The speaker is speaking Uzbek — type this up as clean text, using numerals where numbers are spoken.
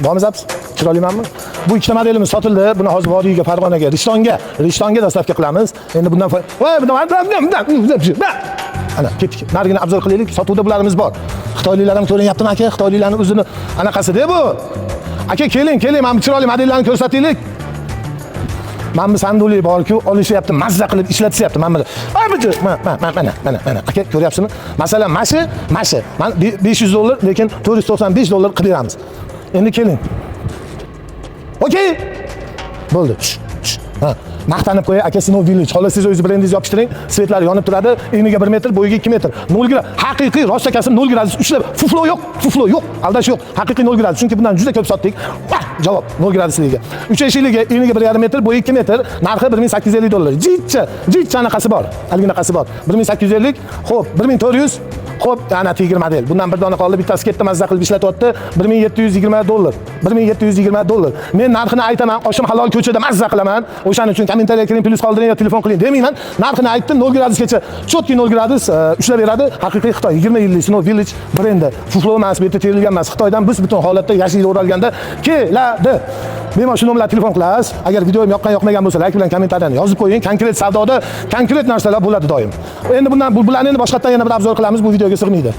Bormi zaps? Chiroylimanmi? Bu ikkita modelimiz sotildi. Buni hozir Vodiyga, Farg'onaga, Rishtonga dostavka qilamiz. Endi bundan ana ketdik. Narigini obzor qilaylik. Sotuvda bularimiz bor. Xitoyliklar ham ko'rinyaptimi aka? Xitoyliklarning o'zini anaqasi-da bu. Aka keling, mana chiroyli modellarni ko'rsataylik. Mana bu sanduli bor-ku, olishyapti, mazza qilib ishlatishyapti. Mana aka ko'ryapsizmi? Masalan, mashi. Mana $500, lekin $495 qilib beramiz. Endi keling. Okey. Bo'ldi. Ha, maqtanib qo'yay, aka Snow Village. Xohlasangiz o'zingiz brendingizni yopishtiring. Svetlari yonib turadi. Eniga 1 metr, bo'yiga 2 metr. 0 grad. Haqiqiy rostakasi 0 gradus ushlab. Fuflo yo'q. Aldash yo'q. Haqiqiy 0 gradus. Chunki bundan juda ko'p sotdik. Javob 0 gradusligiga. 3 eshikligi, eniga 1,5 metr, bo'yi 2 metr, narxi $1850. Jitcha anaqasi bor. Halginaqasi bor. 1850, xo'p, 1400. Xo'p, ana Tiger model. Bundan bir dona qoldi, bittasi ketdi, mazza qilib ishlatyapti. $1720. $1720. Men narxini aytaman, oshim halol ko'chada mazza qilaman. O'shaning uchun kommentariyaga kiring, plyus qoldiring yo telefon qiling demayman. Narxini aytdim, 0 gradusgacha, chotki 0 gradus ushlab beradi. Haqiqiy Xitoy 20 yillik Snow Village brendi. Fuflo emas, bu yerda terilgan emas. Xitoydan biz butun holatda yashilga o'ralganda keladi. Bemalol shu nomerlarga telefon qilasiz. Agar videoim yoqmagan bo'lsa, like bilan kommentariyani yozib qo'ying. Konkret savdoda konkret narsalar bo'ladi doim. Endi bularni boshqatdan yana bir obzor qilamiz, bu videoga sig'maydi.